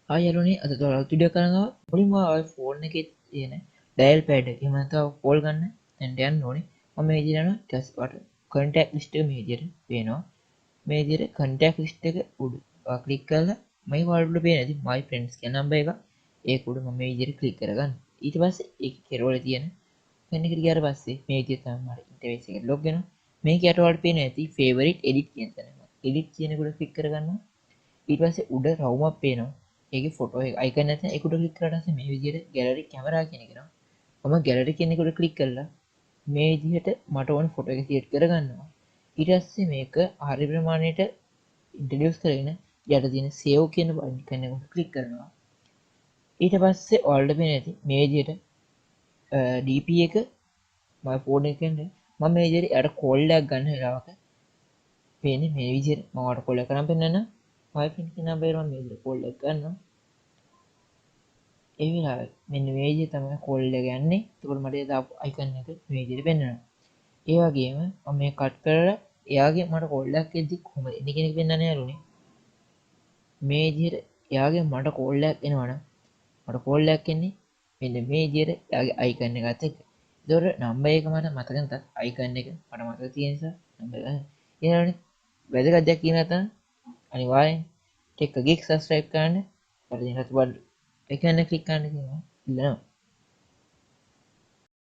ආයි යාළුවනේ අද තවත් වීඩියෝ කරනවා. මුලින්ම ඔය ෆෝන් එකේ තියෙන ඩයල් පෑඩ් එක. එහෙම නැත්නම් කෝල් ගන්න දැන් යන්න ඕනේ. මම මේ විදිහට යනවා ටස් වට contact list එක මේ විදිහට පේනවා. මේ විදිහට contact list එක උඩ ක්ලික් කරලා මේ වලට පේන ඇති my friends කියන නම්බර් එක. ඒක උඩ මම මේ විදිහට ක්ලික් කරගන්න. ඊට පස්සේ ඒක කෙරවල තියෙන මෙන්න එකට ගියාට පස්සේ මේ විදිහට තමයි මට ඉන්ටර්ෆේස් එකට ලොග් වෙනවා. මේක යට වලට පේන ඇති favorite edit කියන තැන. edit කියන එක උඩ ක්ලික් කරගන්නවා. ඊට පස්සේ උඩ රවුමක් පේනවා. ඒකේ ෆොටෝ එක අයිකන් නැත්නම් ඒක උඩ ක්ලික් කරලා පස්සේ මේ විදිහට ගැලරි කැමරා කියන එක එනවා. මම ගැලරි කියන එක උඩ ක්ලික් කරලා මේ විදිහට මට ඕන ෆොටෝ එක සිලෙක්ට් කරගන්නවා. ඊට පස්සේ මේක හරි ප්‍රමාණයට ඉන්ට්‍රොඩියුස් කරගෙන යට තියෙන සේව් කියන බටන් එක උඩ ක්ලික් කරනවා. ඊට පස්සේ ඔයාලට පේන ඇති මේ විදිහට DP එක මම ෆෝන් එකෙන් මම මේ විදිහට යට කෝල් එකක් ගන්න වෙලාවක පේන්නේ මේ විදිහට මම වට කෝල් එක කරන් පෙන්නන්න my friend කියන නම්බරේ මම මේ විදිහට කෝල් එක ගන්නවා. ඒ වෙලාවේ මෙන්න මේ විදිහට තමයි කෝල් එක යන්නේ. එතකොට මට ඒ දාපු අයිකන් එක මේ විදිහට පෙන්වනවා. ඒ වගේම මම මේ කට් කරලා එයාගේ මට කෝල් එකක් එද්දි කොහොමද එන්නේ කියන එක පෙන්වන්න යාළුවනේ. මේ විදිහට එයාගේ මට කෝල් එකක් එනවනම් මට කෝල් එකක් එන්නේ මෙන්න මේ විදිහට එයාගේ අයිකන් එකත් එක්ක. ඒතකොට නම්බර් එක මට මතක නැතත් අයිකන් එක මට මතක තියෙන නිසා නම්බර් එක ඊළඟට වැදගත් දෙයක් කියන නැත්නම් අනිවාර්යෙන් Techageek subscribe කරන්න. පරිදිනත් වල එකන ක්ලික් කරන්න කියනවා. ඉල්ලනවා.